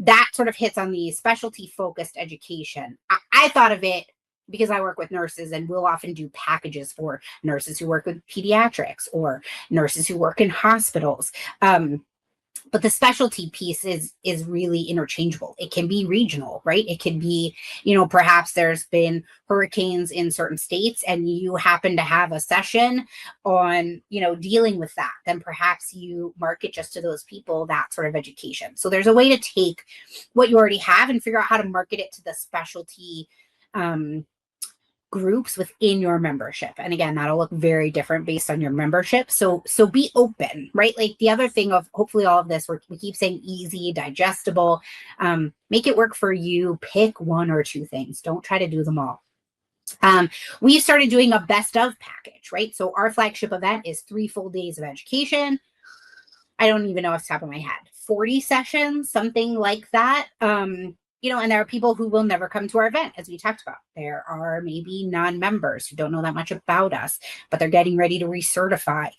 that sort of hits on the specialty focused education. I thought of it because I work with nurses, and we'll often do packages for nurses who work with pediatrics or nurses who work in hospitals. But the specialty piece is really interchangeable. It can be regional, right? It can be, perhaps there's been hurricanes in certain states and you happen to have a session on, dealing with that. Then perhaps you market just to those people that sort of education. So there's a way to take what you already have and figure out how to market it to the specialty groups within your membership. And again, that'll look very different based on your membership. So be open, right? Like the other thing of hopefully all of this, we keep saying easy, digestible, make it work for you. Pick 1 or 2 things. Don't try to do them all. We started doing a best of package, right? So our flagship event is 3 full days of education. I don't even know off the top of my head, 40 sessions, something like that. And there are people who will never come to our event, as we talked about. There are maybe non-members who don't know that much about us, but they're getting ready to recertify.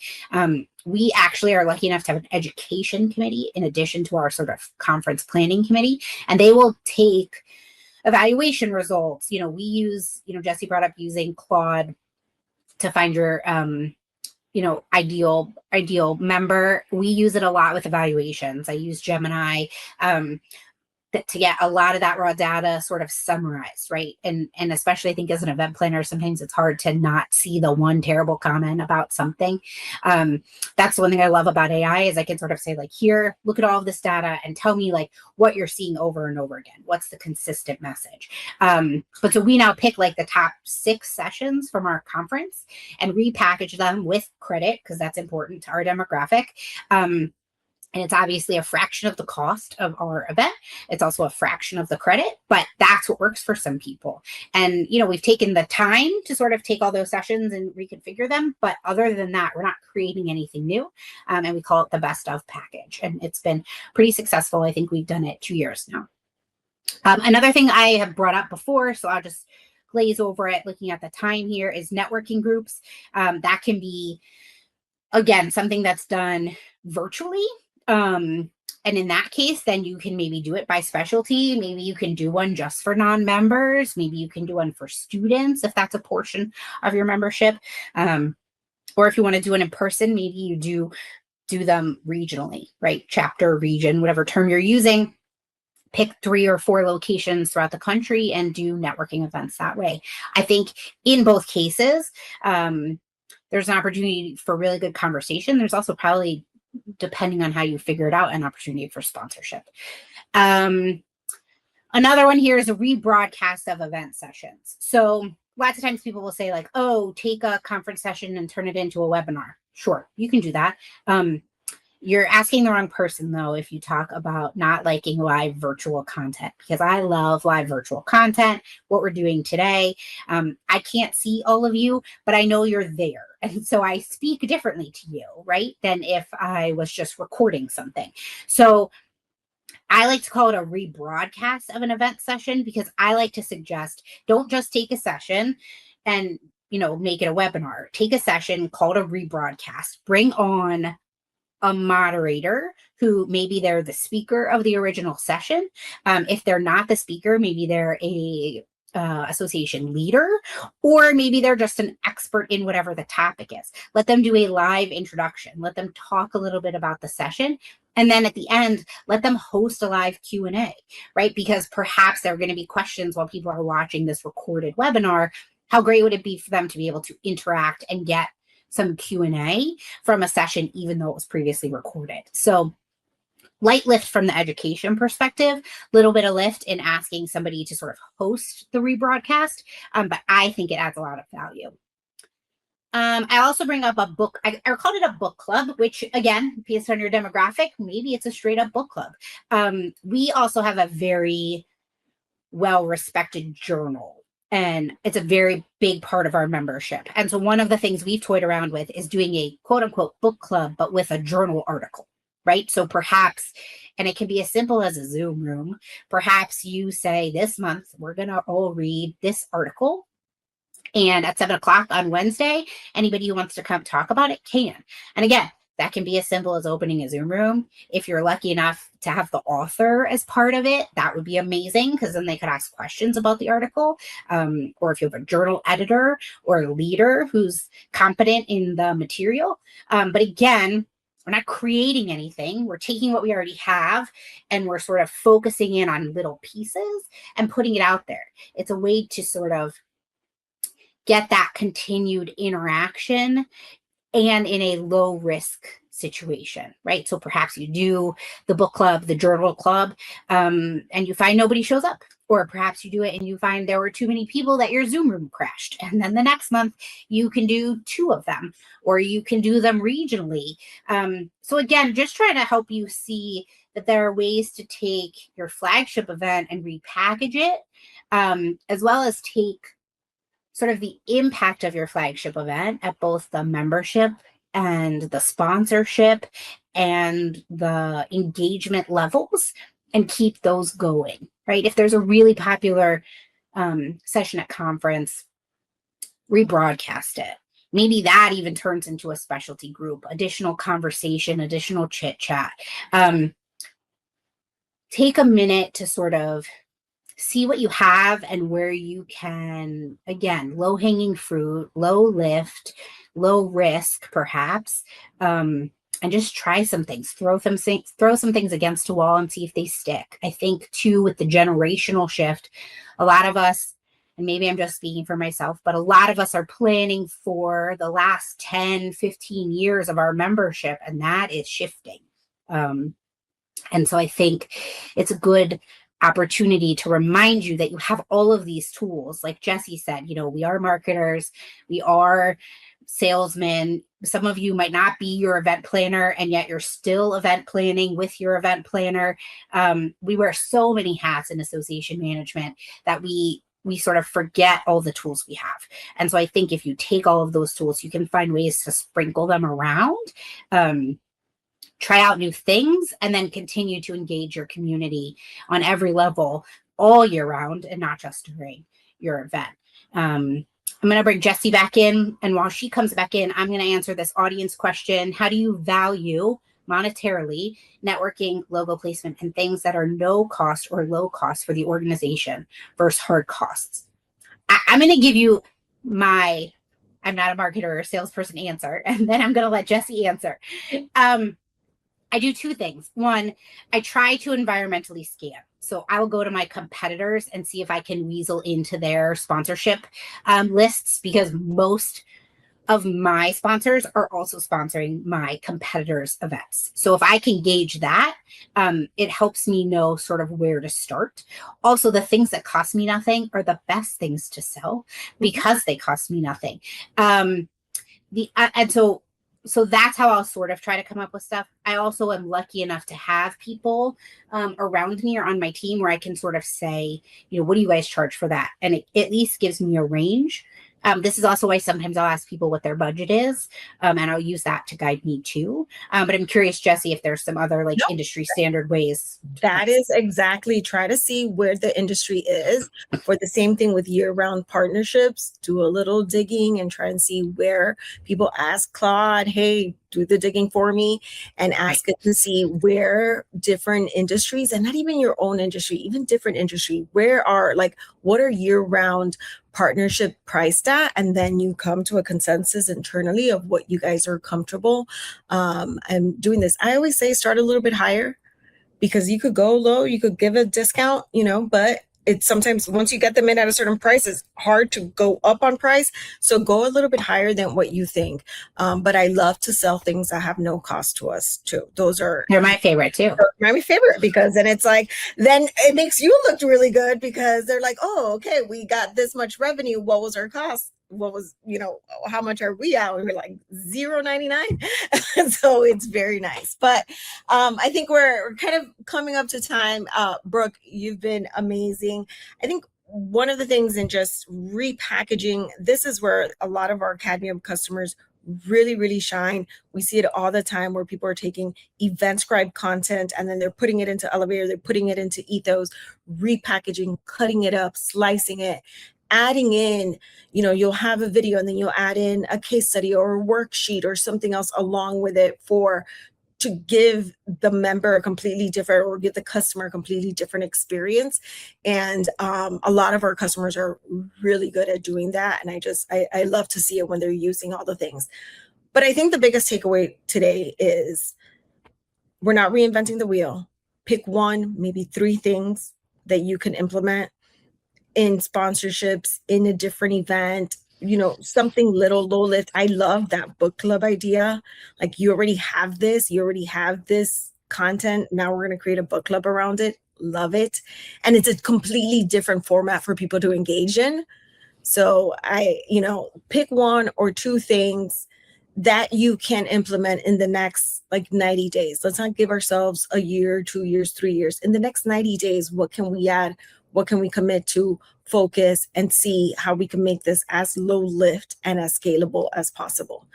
We actually are lucky enough to have an education committee in addition to our sort of conference planning committee, and they will take evaluation results. We use, Jessie brought up using Claude to find your ideal member. We use it a lot with evaluations. I use Gemini. to get a lot of that raw data sort of summarized, right? And especially I think as an event planner, sometimes it's hard to not see the one terrible comment about something. That's one thing I love about AI is I can sort of say like, here, look at all of this data and tell me like what you're seeing over and over again. What's the consistent message? But so we now pick like the top 6 sessions from our conference and repackage them with credit because that's important to our demographic. And it's obviously a fraction of the cost of our event. It's also a fraction of the credit, but that's what works for some people. And, we've taken the time to sort of take all those sessions and reconfigure them. But other than that, we're not creating anything new. And we call it the best of package. And it's been pretty successful. I think we've done it 2 years now. Another thing I have brought up before, so I'll just glaze over it looking at the time here, is networking groups. That can be, again, something that's done virtually. And in that case, then you can maybe do it by specialty. Maybe you can do one just for non-members. Maybe you can do one for students if that's a portion of your membership. Or if you want to do it in person, maybe you do them regionally, right? Chapter, region, whatever term you're using. Pick 3 or 4 locations throughout the country and do networking events that way. I think in both cases, there's an opportunity for really good conversation. There's also probably, depending on how you figure it out, an opportunity for sponsorship. Another one here is a rebroadcast of event sessions. So lots of times people will say like, oh, take a conference session and turn it into a webinar. Sure, you can do that. You're asking the wrong person, though, if you talk about not liking live virtual content, because I love live virtual content, what we're doing today. I can't see all of you, but I know you're there. And so I speak differently to you, right, than if I was just recording something. So I like to call it a rebroadcast of an event session because I like to suggest don't just take a session and, make it a webinar. Take a session, call it a rebroadcast, bring on a moderator who maybe they're the speaker of the original session. If they're not the speaker, maybe they're a association leader, or maybe they're just an expert in whatever the topic is. Let them do a live introduction. Let them talk a little bit about the session. And then at the end, let them host a live Q&A, right? Because perhaps there are going to be questions while people are watching this recorded webinar. How great would it be for them to be able to interact and get some Q&A from a session, even though it was previously recorded? So light lift from the education perspective, little bit of lift in asking somebody to sort of host the rebroadcast, but I think it adds a lot of value. I also bring up a book. I called it a book club, which again, based on your demographic, maybe it's a straight up book club. We also have a very well-respected journal. And it's a very big part of our membership. And so one of the things we've toyed around with is doing a quote unquote book club, but with a journal article, right? So perhaps, and it can be as simple as a Zoom room. Perhaps you say this month, we're going to all read this article. And at 7:00 on Wednesday, anybody who wants to come talk about it can. And again, that can be as simple as opening a Zoom room. If you're lucky enough to have the author as part of it, that would be amazing because then they could ask questions about the article. Or if you have a journal editor or a leader who's competent in the material. But again, we're not creating anything. We're taking what we already have and we're sort of focusing in on little pieces and putting it out there. It's a way to sort of get that continued interaction and in a low risk situation, right? So perhaps you do the book club, the journal club, and you find nobody shows up. Or perhaps you do it and you find there were too many people that your Zoom room crashed. And then the next month you can do 2 of them, or you can do them regionally. So again, just trying to help you see that there are ways to take your flagship event and repackage it, as well as take sort of the impact of your flagship event at both the membership and the sponsorship and the engagement levels and keep those going, right? If there's a really popular session at conference, rebroadcast it. Maybe that even turns into a specialty group, additional conversation, additional chit chat. Take a minute to sort of see what you have and where you can, again, low hanging fruit, low lift, low risk, perhaps, and just try some things, throw some things against a wall and see if they stick. I think too, with the generational shift, a lot of us, and maybe I'm just speaking for myself, but a lot of us are planning for the last 10, 15 years of our membership, and that is shifting. And so I think it's a good opportunity to remind you that you have all of these tools. Like Jesse said, we are marketers, we are salesmen. Some of you might not be your event planner, and yet you're still event planning with your event planner. We wear so many hats in association management that we sort of forget all the tools we have. And so I think if you take all of those tools, you can find ways to sprinkle them around, try out new things, and then continue to engage your community on every level all year round and not just during your event. I'm going to bring Jessie back in. And while she comes back in, I'm going to answer this audience question. How do you value monetarily networking, logo placement, and things that are no cost or low cost for the organization versus hard costs? I'm going to give you my, I'm not a marketer or salesperson answer, and then I'm going to let Jessie answer. I do two things. One, I try to environmentally scan. So I will go to my competitors and see if I can weasel into their sponsorship lists, because most of my sponsors are also sponsoring my competitors' events. So if I can gauge that, it helps me know sort of where to start. Also, the things that cost me nothing are the best things to sell because they cost me nothing. So that's how I'll sort of try to come up with stuff. I also am lucky enough to have people around me or on my team where I can sort of say, what do you guys charge for that? And it at least gives me a range. This is also why sometimes I'll ask people what their budget is, and I'll use that to guide me too. But I'm curious, Jessie, if there's some other industry standard ways. That is exactly, try to see where the industry is. For the same thing with year-round partnerships, do a little digging and try and see where people ask Claude, hey, do the digging for me, and ask it to see where different industries, and not even your own industry, even different industry, what are year-round partnership priced at, and then you come to a consensus internally of what you guys are comfortable and doing this. I always say start a little bit higher, because you could go low, you could give a discount, but it's sometimes once you get them in at a certain price, it's hard to go up on price. So go a little bit higher than what you think. But I love to sell things that have no cost to us too. They're my favorite too. They're my favorite, because then it's then it makes you look really good, because they're like, oh, okay, we got this much revenue. What was our cost? What was, how much are we out? We were like $0.99. So it's very nice. But I think we're kind of coming up to time. Brooke, you've been amazing. I think one of the things in just repackaging, this is where a lot of our Cadmium customers really, really shine. We see it all the time where people are taking EventScribe content and then they're putting it into Elevator, they're putting it into Ethos, repackaging, cutting it up, slicing it, adding in, you'll have a video and then you'll add in a case study or a worksheet or something else along with it to give the member a completely different, or give the customer a completely different experience. And a lot of our customers are really good at doing that. And I love to see it when they're using all the things. But I think the biggest takeaway today is we're not reinventing the wheel. Pick one, maybe 3 things that you can implement in sponsorships, in a different event, something little, low lift. I love that book club idea. You already have this content. Now we're going to create a book club around it. Love it. And it's a completely different format for people to engage in. So pick 1 or 2 things that you can implement in the next 90 days. Let's not give ourselves a year, 2 years, 3 years. In the next 90 days, what can we add? What can we commit to, focus, and see how we can make this as low lift and as scalable as possible?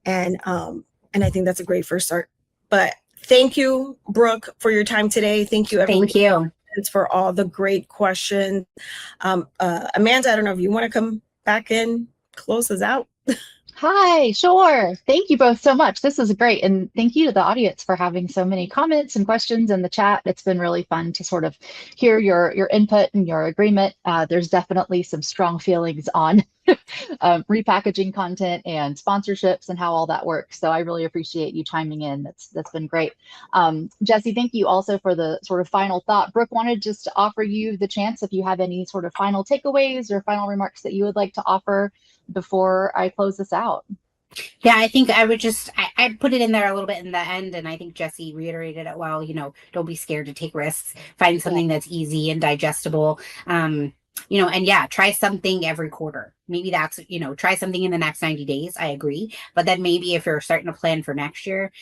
And I think that's a great first start. But thank you, Brooke, for your time today. Thank you, everyone. Thank you for all the great questions. Amanda, I don't know if you want to come back in, close us out. Hi, sure. Thank you both so much. This is great. And thank you to the audience for having so many comments and questions in the chat. It's been really fun to sort of hear your input and your agreement. There's definitely some strong feelings on repackaging content and sponsorships and how all that works. So I really appreciate you chiming in. That's been great. Jesse, thank you also for the sort of final thought. Brooke wanted just to offer you the chance if you have any sort of final takeaways or final remarks that you would like to offer before I close this out. Yeah, I think I would just I put it in there a little bit in the end, and I think Jesse reiterated it well. Don't be scared to take risks. Find something that's easy and digestible. And yeah, try something every quarter. Maybe that's, try something in the next 90 days. I agree. But then maybe if you're starting to plan for next year,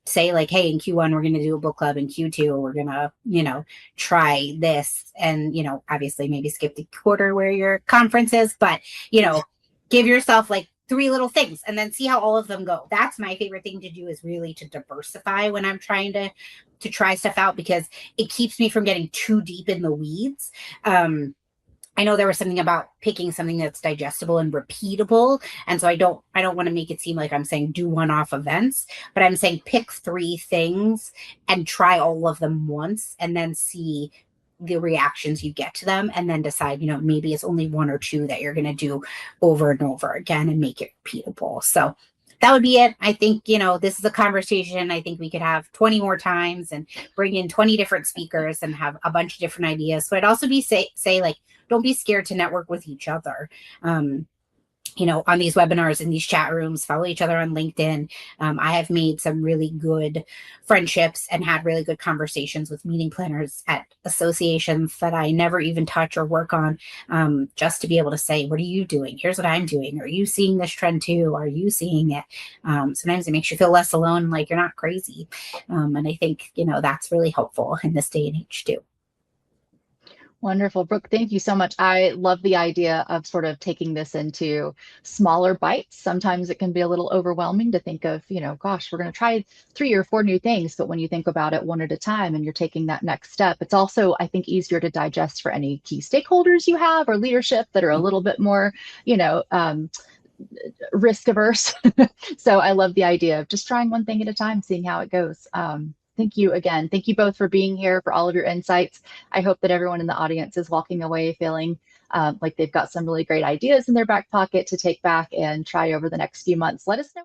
say like, hey, in Q1, we're going to do a book club. In Q2, we're going to, try this. And, obviously maybe skip the quarter where your conference is, but, give yourself like 3 little things and then see how all of them go. That's my favorite thing to do, is really to diversify when I'm trying to try stuff out, because it keeps me from getting too deep in the weeds. I know there was something about picking something that's digestible and repeatable. And so I don't want to make it seem like I'm saying do one-off events, but I'm saying pick 3 things and try all of them once and then see the reactions you get to them, and then decide, maybe it's only 1 or 2 that you're going to do over and over again and make it repeatable. So that would be it. I think, this is a conversation I think we could have 20 more times and bring in 20 different speakers and have a bunch of different ideas. So I'd also be say like, don't be scared to network with each other. On these webinars, in these chat rooms, follow each other on LinkedIn. I have made some really good friendships and had really good conversations with meeting planners at associations that I never even touch or work on, just to be able to say, what are you doing? Here's what I'm doing. Are you seeing this trend too? Are you seeing it? Sometimes it makes you feel less alone, like you're not crazy. And I think, that's really helpful in this day and age too. Wonderful. Brooke, thank you so much. I love the idea of sort of taking this into smaller bites. Sometimes it can be a little overwhelming to think of, gosh, we're going to try 3 or 4 new things. But when you think about it one at a time and you're taking that next step, it's also, I think, easier to digest for any key stakeholders you have or leadership that are a little bit more, risk averse. So I love the idea of just trying one thing at a time, seeing how it goes. Thank you again. Thank you both for being here, for all of your insights. I hope that everyone in the audience is walking away feeling like they've got some really great ideas in their back pocket to take back and try over the next few months. Let us know.